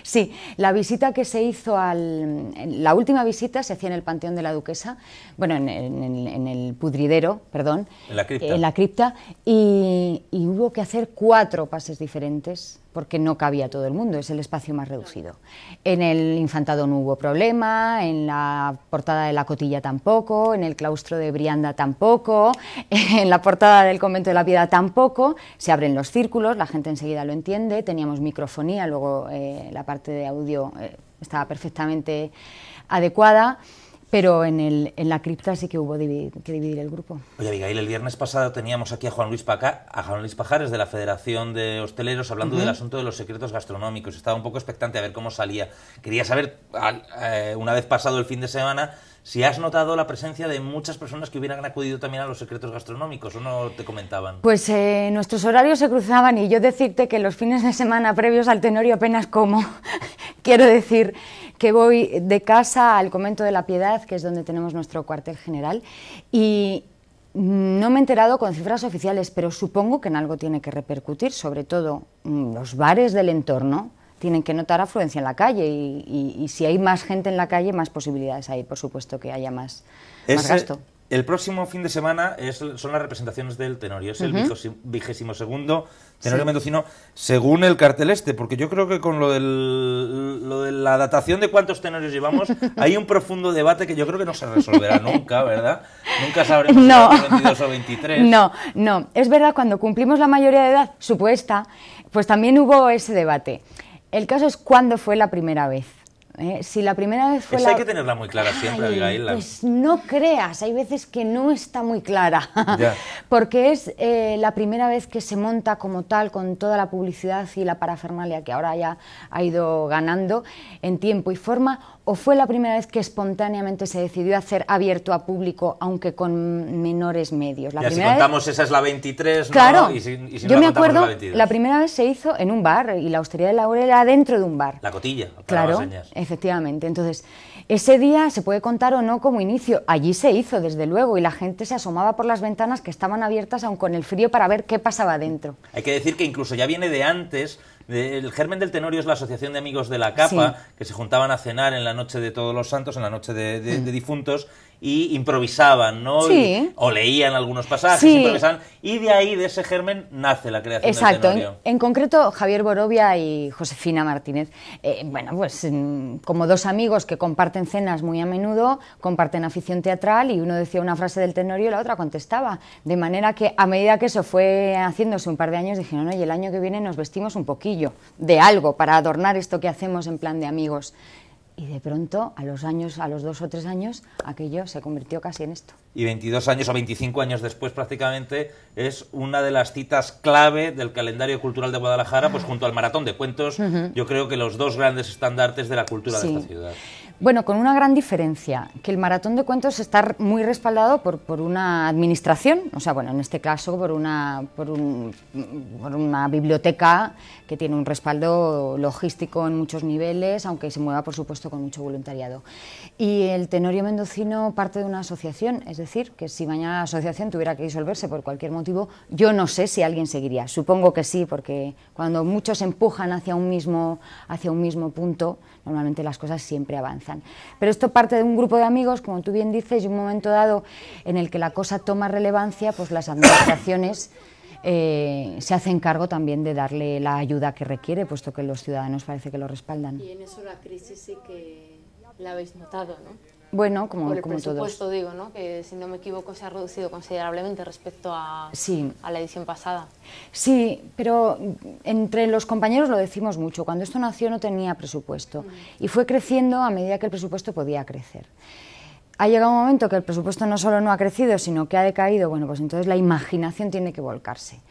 Sí, la visita que se hizo la última visita se hacía en el Panteón de la Duquesa, bueno, en el Pudridero, perdón. En la cripta. En la cripta, y hubo que hacer 4 pases diferentes, porque no cabía todo el mundo, es el espacio más reducido. En el Infantado no hubo problema, en la portada de la Cotilla tampoco, en el claustro de Brianda tampoco, en la portada del Convento de la Piedad tampoco. Se abren los círculos, la gente enseguida lo entiende, teníamos microfonía, luego la parte de audio estaba perfectamente adecuada. Pero en la cripta sí que hubo que dividir el grupo. Oye, Abigail, el viernes pasado teníamos aquí a Juan Luis Pajares de la Federación de Hosteleros hablando del asunto de los secretos gastronómicos. Estaba un poco expectante a ver cómo salía. Quería saber, una vez pasado el fin de semana, si has notado la presencia de muchas personas que hubieran acudido también a los secretos gastronómicos, ¿o no te comentaban? Pues nuestros horarios se cruzaban y yo decirte que los fines de semana previos al Tenorio apenas como. Quiero decir que voy de casa al Convento de la Piedad, que es donde tenemos nuestro cuartel general, y no me he enterado con cifras oficiales, pero supongo que en algo tiene que repercutir, sobre todo los bares del entorno tienen que notar afluencia en la calle y si hay más gente en la calle, más posibilidades hay, por supuesto, que haya más gasto. El próximo fin de semana son las representaciones del Tenorio, es el 22º Tenorio mendocino, según el cartel porque yo creo que con lo de la datación de cuántos tenorios llevamos, hay un profundo debate que yo creo que no se resolverá nunca, ¿verdad? Nunca sabremos si son 22 o 23. No, es verdad, cuando cumplimos la mayoría de edad supuesta, pues también hubo ese debate. El caso es cuándo fue la primera vez. Si la primera vez fue Esa hay que tenerla muy clara siempre, Abigail. Pues no creas, hay veces que no está muy clara, porque es la primera vez que se monta como tal, con toda la publicidad y la parafernalia que ahora ya ha ido ganando en tiempo y forma, o fue la primera vez que espontáneamente se decidió hacer abierto a público, aunque con menores medios. Si contamos esa es la 23, ¿no? Claro, y si no yo me acuerdo, la 22. La primera vez se hizo en un bar, y la Hostería de Laurel era dentro de un bar. La Cotilla, claro, efectivamente. Entonces, ese día se puede contar o no como inicio. Allí se hizo, desde luego, y la gente se asomaba por las ventanas que estaban abiertas, aun con el frío, para ver qué pasaba dentro. Hay que decir que incluso ya viene de antes. El germen del Tenorio es la Asociación de Amigos de la Capa, que se juntaban a cenar en la noche de Todos los Santos, en la noche de difuntos, y improvisaban, ¿no? O leían algunos pasajes, improvisaban, y de ahí, de ese germen, nace la creación del Tenorio. En concreto, Javier Borovia y Josefina Martínez, pues como 2 amigos que comparten cenas muy a menudo, comparten afición teatral, y uno decía una frase del Tenorio y la otra contestaba, de manera que a medida que eso fue haciéndose un par de años, dijeron, oye, el año que viene nos vestimos un poquillo de algo para adornar esto que hacemos en plan de amigos. Y de pronto, a los 2 o 3 años, aquello se convirtió casi en esto. Y 22 años o 25 años después, prácticamente, es una de las citas clave del calendario cultural de Guadalajara, pues junto al Maratón de Cuentos, yo creo que los 2 grandes estandartes de la cultura de esta ciudad. Bueno, con una gran diferencia, que el Maratón de Cuentos está muy respaldado por una administración, o sea, bueno, en este caso por una biblioteca que tiene un respaldo logístico en muchos niveles, aunque se mueva, por supuesto, con mucho voluntariado. Y el Tenorio mendocino parte de una asociación, es decir, que si mañana la asociación tuviera que disolverse por cualquier motivo, yo no sé si alguien seguiría. Supongo que sí, porque cuando muchos empujan hacia un mismo punto, normalmente las cosas siempre avanzan. Pero esto parte de un grupo de amigos, como tú bien dices, y un momento dado en el que la cosa toma relevancia, pues las administraciones se hacen cargo también de darle la ayuda que requiere, puesto que los ciudadanos parece que lo respaldan. Y en eso la crisis sí que la habéis notado, ¿no? Bueno, como por el todos. Por presupuesto, digo, ¿no? Que si no me equivoco se ha reducido considerablemente respecto a la edición pasada. Sí, pero entre los compañeros lo decimos mucho. Cuando esto nació no tenía presupuesto y fue creciendo a medida que el presupuesto podía crecer. Ha llegado un momento que el presupuesto no solo no ha crecido, sino que ha decaído. Bueno, pues entonces la imaginación tiene que volcarse.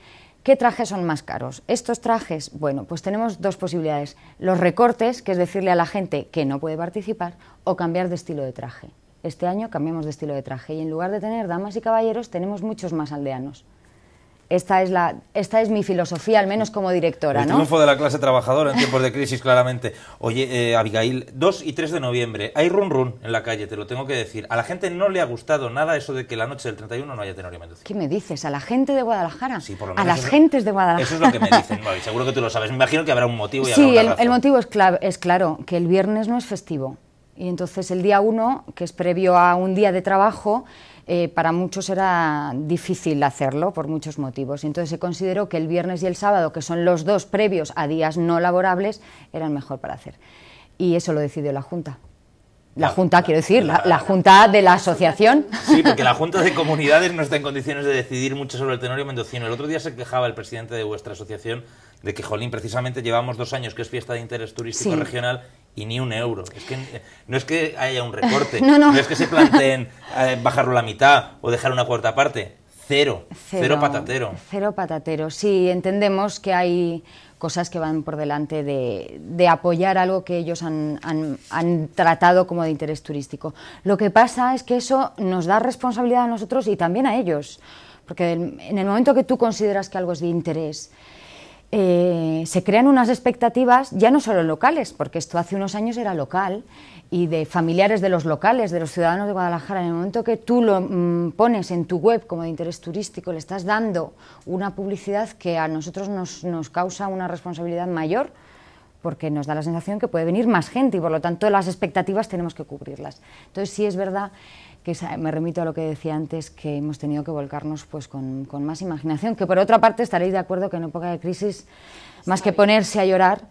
¿Qué trajes son más caros? Estos trajes, bueno, pues tenemos 2 posibilidades. Los recortes, que es decirle a la gente que no puede participar, o cambiar de estilo de traje. este año cambiamos de estilo de traje y en lugar de tener damas y caballeros tenemos muchos más aldeanos. Esta es mi filosofía, al menos como directora, El triunfo de la clase trabajadora en tiempos de crisis, claramente. Oye, Abigail, 2 y 3 de noviembre, hay run run en la calle, te lo tengo que decir. A la gente no le ha gustado nada eso de que la noche del 31 no haya Tenorio Mendoza. ¿Qué me dices? ¿A la gente de Guadalajara? Sí, por lo menos. ¿A las eso, gentes de Guadalajara? Eso es lo que me dicen, vale, seguro que tú lo sabes. Me imagino que habrá un motivo y sí, habrá una razón. El motivo es claro, que el viernes no es festivo. Y entonces el día 1, que es previo a un día de trabajo, para muchos era difícil hacerlo por muchos motivos. Entonces se consideró que el viernes y el sábado, que son los dos previos a días no laborables, eran mejor para hacer. Y eso lo decidió la Junta. La Junta, quiero decir, la Junta de la asociación. Sí, porque la Junta de Comunidades no está en condiciones de decidir mucho sobre el Tenorio Mendocino. El otro día se quejaba el presidente de vuestra asociación de que, jolín, precisamente llevamos 2 años que es fiesta de interés turístico regional y ni un euro. Es que no es que haya un recorte, no es que se planteen bajarlo a la mitad o dejar una cuarta parte. Cero patatero. Cero patatero. Sí, entendemos que hay cosas que van por delante de apoyar algo que ellos han tratado como de interés turístico. Lo que pasa es que eso nos da responsabilidad a nosotros y también a ellos, porque en el momento que tú consideras que algo es de interés, se crean unas expectativas ya no solo locales, porque esto hace unos años era local, y de familiares de los locales, de los ciudadanos de Guadalajara. En el momento que tú lo pones en tu web como de interés turístico, le estás dando una publicidad que a nosotros nos causa una responsabilidad mayor, porque nos da la sensación que puede venir más gente y por lo tanto las expectativas tenemos que cubrirlas. Entonces sí es verdad que me remito a lo que decía antes, que hemos tenido que volcarnos pues con más imaginación, que por otra parte estaréis de acuerdo que en época de crisis, más que ponerse a llorar,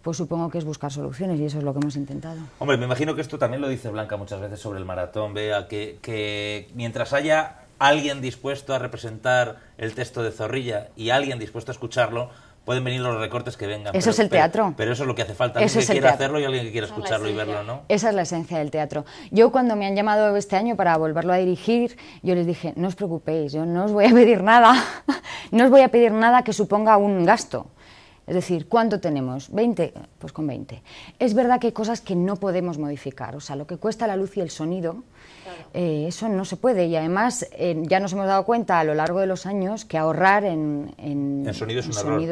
pues supongo que es buscar soluciones y eso es lo que hemos intentado. Hombre, me imagino que esto también lo dice Blanca muchas veces sobre el maratón, Bea, que mientras haya alguien dispuesto a representar el texto de Zorrilla y alguien dispuesto a escucharlo, pueden venir los recortes que vengan. Eso es el teatro. Pero eso es lo que hace falta, alguien que quiera hacerlo y alguien que quiera escucharlo y verlo, ¿no? Esa es la esencia del teatro. Yo cuando me han llamado este año para volverlo a dirigir, yo les dije, no os preocupéis, yo no os voy a pedir nada, no os voy a pedir nada que suponga un gasto. Es decir, ¿cuánto tenemos? ¿20? Pues con 20. Es verdad que hay cosas que no podemos modificar, o sea, lo que cuesta la luz y el sonido, eso no se puede, y además ya nos hemos dado cuenta a lo largo de los años que ahorrar en sonido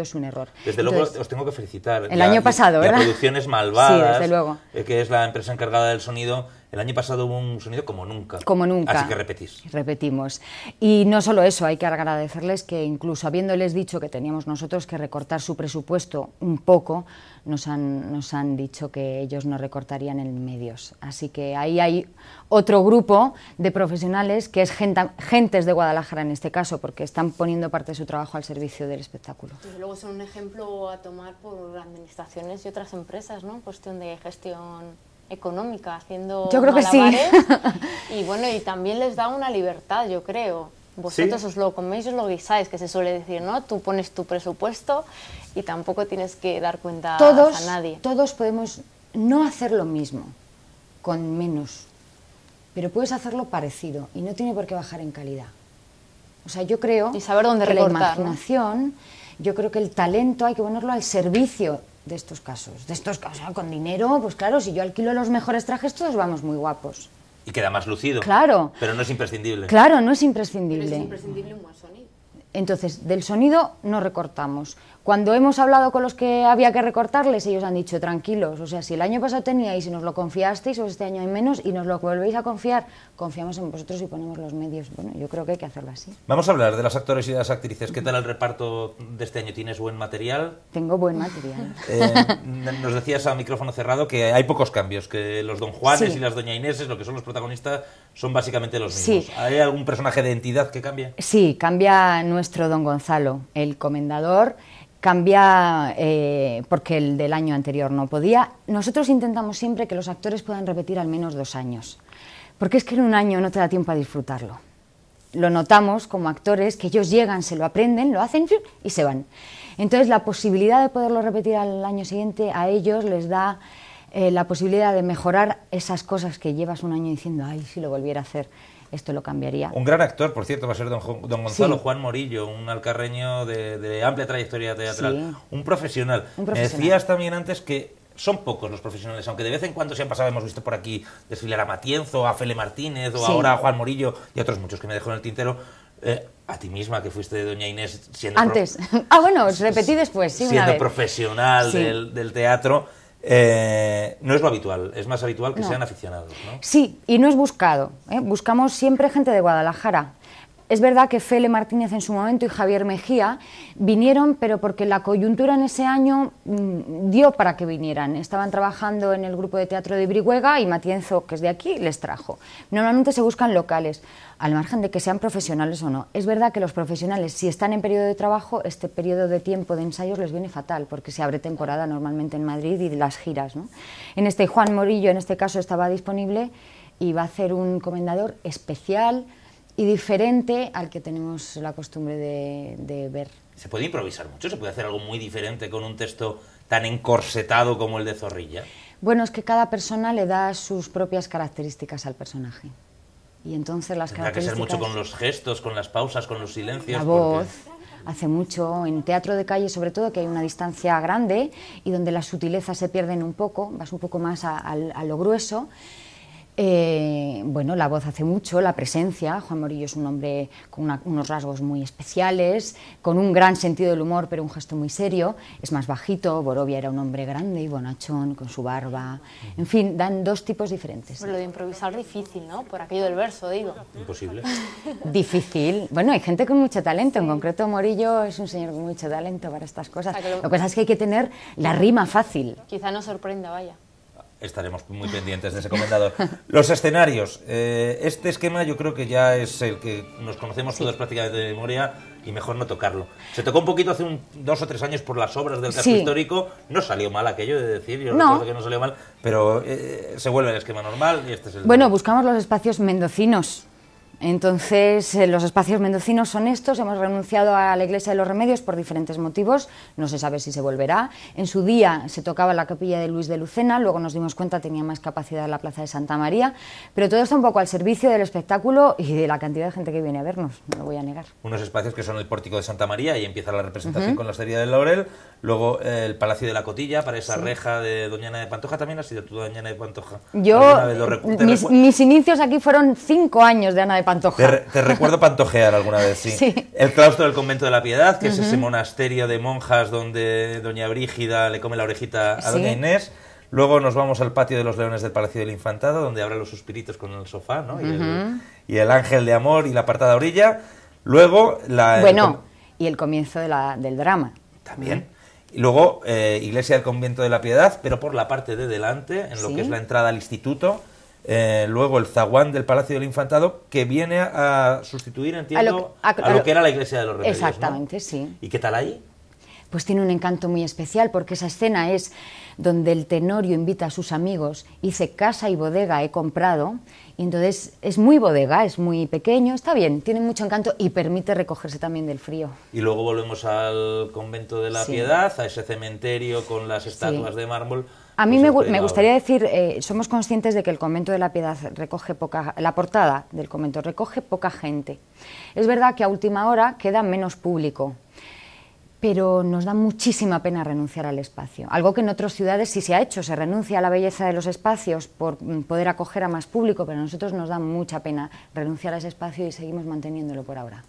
es un error. Desde luego os tengo que felicitar. El año pasado, ¿verdad? Producciones Malvadas, sí, desde luego. Que es la empresa encargada del sonido. El año pasado hubo un sonido como nunca. Como nunca. Así que repetís. Repetimos. Y no solo eso, hay que agradecerles que incluso habiéndoles dicho que teníamos nosotros que recortar su presupuesto un poco, nos han dicho que ellos no recortarían en medios. Así que ahí hay otro grupo de profesionales que es gentes de Guadalajara en este caso, porque están poniendo parte de su trabajo al servicio del espectáculo. Desde luego son un ejemplo a tomar por administraciones y otras empresas, ¿no? Cuestión de gestión económica, haciendo yo creo malabares, que sí. Y bueno, y también les da una libertad, yo creo. Vosotros ¿sí? Os lo coméis, os lo guisáis, que se suele decir, ¿no? Tú pones tu presupuesto y tampoco tienes que dar cuenta a nadie. Todos podemos no hacer lo mismo, con menos, pero puedes hacerlo parecido y no tiene por qué bajar en calidad. O sea, yo creo y saber dónde que recortar, la imaginación, ¿no? Yo creo que el talento hay que ponerlo al servicio de estos casos, con dinero, pues claro, si yo alquilo los mejores trajes, todos vamos muy guapos. Y queda más lucido. Claro. Pero no es imprescindible. Claro, no es imprescindible. Pero es imprescindible un buen sonido. Entonces, del sonido no recortamos. Cuando hemos hablado con los que había que recortarles, ellos han dicho, tranquilos, o sea, si el año pasado teníais y nos lo confiasteis, o este año hay menos y nos lo volvéis a confiar, confiamos en vosotros y ponemos los medios. Bueno, yo creo que hay que hacerlo así. Vamos a hablar de los actores y de las actrices. ¿Qué tal el reparto de este año? ¿Tienes buen material? Tengo buen material. Nos decías a micrófono cerrado que hay pocos cambios, que los don Juanes sí. Y las doña Ineses, lo que son los protagonistas, son básicamente los mismos. Sí. ¿Hay algún personaje de entidad que cambie? Sí, cambia nuestro don Gonzalo, el comendador. Cambia porque el del año anterior no podía. Nosotros intentamos siempre que los actores puedan repetir al menos 2 años, porque es que en un año no te da tiempo a disfrutarlo. Lo notamos como actores, que ellos llegan, se lo aprenden, lo hacen y se van. Entonces la posibilidad de poderlo repetir al año siguiente a ellos les da la posibilidad de mejorar esas cosas que llevas un año diciendo, ay, si lo volviera a hacer, esto lo cambiaría. Un gran actor, por cierto, va a ser don Gonzalo, sí. Juan Morillo, un alcarreño de amplia trayectoria teatral, sí. Un profesional. Un profesional. Me decías también antes que son pocos los profesionales, aunque de vez en cuando se han pasado, hemos visto por aquí desfilar a Matienzo, a Fele Martínez, o ahora a Juan Morillo y otros muchos que me dejo en el tintero. A ti misma, que fuiste de Doña Inés siendo... Antes. Bueno, os repetí después, sí, siendo una vez. Profesional del teatro. No es lo habitual, es más habitual que sean aficionados, ¿no? Sí, y no es buscado, buscamos siempre gente de Guadalajara. Es verdad que Fele Martínez en su momento y Javier Mejía vinieron, pero porque la coyuntura en ese año dio para que vinieran. Estaban trabajando en el grupo de teatro de Brihuega y Matienzo, que es de aquí, les trajo. Normalmente se buscan locales, al margen de que sean profesionales o no. Es verdad que los profesionales, si están en periodo de trabajo, este periodo de tiempo de ensayos les viene fatal, porque se abre temporada normalmente en Madrid y las giras, ¿no? Juan Morillo, en este caso, estaba disponible y va a hacer un comendador especial y diferente al que tenemos la costumbre de ver. ¿Se puede improvisar mucho? ¿Se puede hacer algo muy diferente con un texto tan encorsetado como el de Zorrilla? Bueno, es que cada persona le da sus propias características al personaje. Y entonces las Tendrá características... que ser mucho con los gestos, con las pausas, con los silencios. La voz hace mucho, en teatro de calle sobre todo, que hay una distancia grande y donde las sutilezas se pierden un poco, vas un poco más a lo grueso. Bueno, la voz hace mucho, la presencia. Juan Morillo es un hombre con unos rasgos muy especiales, con un gran sentido del humor, pero un gesto muy serio. Es más bajito. Borovia era un hombre grande y bonachón, con su barba. En fin, dan dos tipos diferentes. Pero lo de improvisar difícil, ¿no? Por aquello del verso, digo. Imposible. Difícil. Bueno, hay gente con mucho talento. En concreto, Morillo es un señor con mucho talento para estas cosas. Lo que pasa es que hay que tener la rima fácil. Quizá nos sorprenda, vaya. Estaremos muy pendientes de ese comendador. Los escenarios. Este esquema yo creo que ya es el que nos conocemos todos prácticamente de memoria y mejor no tocarlo. Se tocó un poquito hace 2 o 3 años por las obras del casco histórico. No salió mal aquello de decir, yo recuerdo que no salió mal, pero se vuelve el esquema normal y este es el... Bueno, buscamos los espacios mendocinos. Entonces, los espacios mendocinos son estos. Hemos renunciado a la Iglesia de los Remedios por diferentes motivos, no se sabe si se volverá. En su día se tocaba la capilla de Luis de Lucena, luego nos dimos cuenta tenía más capacidad la plaza de Santa María, pero todo está un poco al servicio del espectáculo y de la cantidad de gente que viene a vernos, no lo voy a negar. Unos espacios que son el pórtico de Santa María, y empieza la representación con la Hostería del Laurel, luego el Palacio de la Cotilla, para esa reja de Doña Ana de Pantoja. ¿También has sido tú Doña Ana de Pantoja? Yo, mis inicios aquí fueron 5 años de Ana de Pantoja. Te recuerdo pantojear alguna vez, sí. El claustro del Convento de la Piedad, que es ese monasterio de monjas donde Doña Brígida le come la orejita a Doña Inés. Luego nos vamos al patio de los Leones del Palacio del Infantado, donde habrá los suspiritos con el sofá, ¿no? Y el ángel de amor y la apartada orilla. Luego y el comienzo del drama. También. Y luego Iglesia del Convento de la Piedad, pero por la parte de delante, en lo que es la entrada al instituto. Luego el zaguán del Palacio del Infantado, que viene a sustituir, entiendo, a lo que era la Iglesia de los Remedios. Exactamente, ¿no? Sí. ¿Y qué tal ahí? Pues tiene un encanto muy especial, porque esa escena es donde el Tenorio invita a sus amigos, dice casa y bodega he comprado, y entonces es muy bodega, es muy pequeño, está bien, tiene mucho encanto y permite recogerse también del frío. Y luego volvemos al Convento de la Piedad, a ese cementerio con las estatuas de mármol. A mí me gustaría decir, somos conscientes de que el Convento de la Piedad la portada del convento recoge poca gente. Es verdad que a última hora queda menos público, pero nos da muchísima pena renunciar al espacio. Algo que en otras ciudades sí se ha hecho, se renuncia a la belleza de los espacios por poder acoger a más público, pero a nosotros nos da mucha pena renunciar a ese espacio y seguimos manteniéndolo por ahora.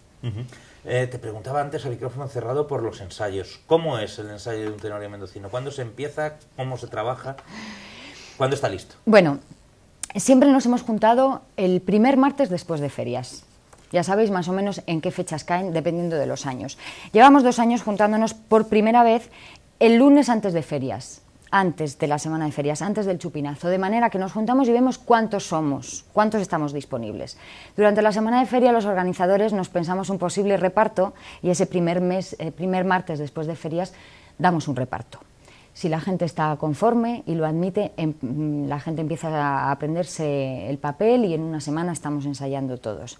Te preguntaba antes a micrófono cerrado por los ensayos. ¿Cómo es el ensayo de un tenorio mendocino? ¿Cuándo se empieza? ¿Cómo se trabaja? ¿Cuándo está listo? Bueno, siempre nos hemos juntado el primer martes después de ferias. Ya sabéis más o menos en qué fechas caen, dependiendo de los años. Llevamos 2 años juntándonos por primera vez el lunes antes de ferias, antes de la semana de ferias, antes del chupinazo, de manera que nos juntamos y vemos cuántos somos, cuántos estamos disponibles. Durante la semana de feria los organizadores nos pensamos un posible reparto y ese primer martes después de ferias damos un reparto. Si la gente está conforme y lo admite, la gente empieza a aprenderse el papel y en una semana estamos ensayando todos.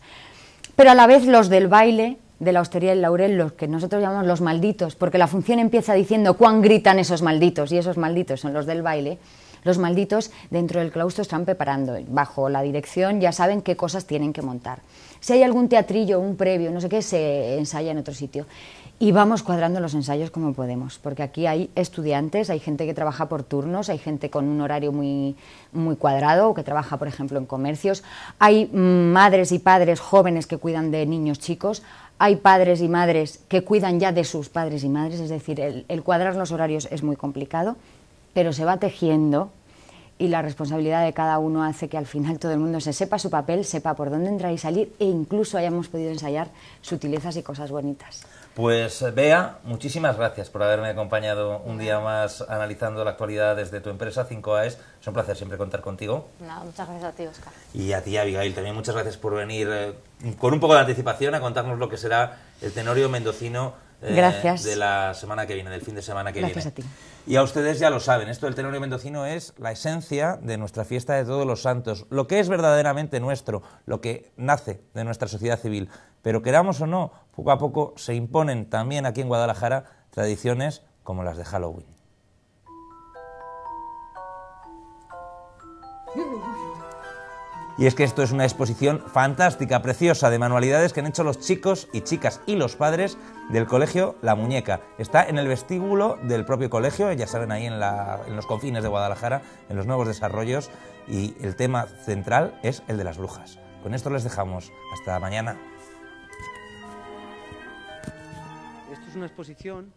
Pero a la vez los del baile, de la Hostería del Laurel, los que nosotros llamamos los malditos, porque la función empieza diciendo cuán gritan esos malditos, y esos malditos son los del baile, Los malditos dentro del claustro están preparando, bajo la dirección ya saben qué cosas tienen que montar. Si hay algún teatrillo, un previo, no sé qué, se ensaya en otro sitio. Y vamos cuadrando los ensayos como podemos, porque aquí hay estudiantes, hay gente que trabaja por turnos, hay gente con un horario muy cuadrado, que trabaja, por ejemplo, en comercios, hay madres y padres jóvenes que cuidan de niños chicos, hay padres y madres que cuidan ya de sus padres y madres, es decir, el cuadrar los horarios es muy complicado, pero se va tejiendo y la responsabilidad de cada uno hace que al final todo el mundo se sepa su papel, sepa por dónde entrar y salir e incluso hayamos podido ensayar sutilezas y cosas bonitas. Pues Bea, muchísimas gracias por haberme acompañado un día más analizando la actualidad desde tu empresa 5AES. Es un placer siempre contar contigo. Nada, muchas gracias a ti, Óscar. Y a ti, Abigail, también muchas gracias por venir con un poco de anticipación a contarnos lo que será el Tenorio Mendocino de la semana que viene, del fin de semana que viene. Gracias a ti. Y a ustedes ya lo saben, esto del Tenorio Mendocino es la esencia de nuestra fiesta de Todos los Santos, lo que es verdaderamente nuestro, lo que nace de nuestra sociedad civil. Pero queramos o no, poco a poco se imponen también aquí en Guadalajara tradiciones como las de Halloween. Y es que esto es una exposición fantástica, preciosa, de manualidades que han hecho los chicos y chicas y los padres del colegio La Muñeca. Está en el vestíbulo del propio colegio, ya saben, ahí en los confines de Guadalajara, en los nuevos desarrollos, y el tema central es el de las brujas. Con esto les dejamos. Hasta mañana. Esto es una exposición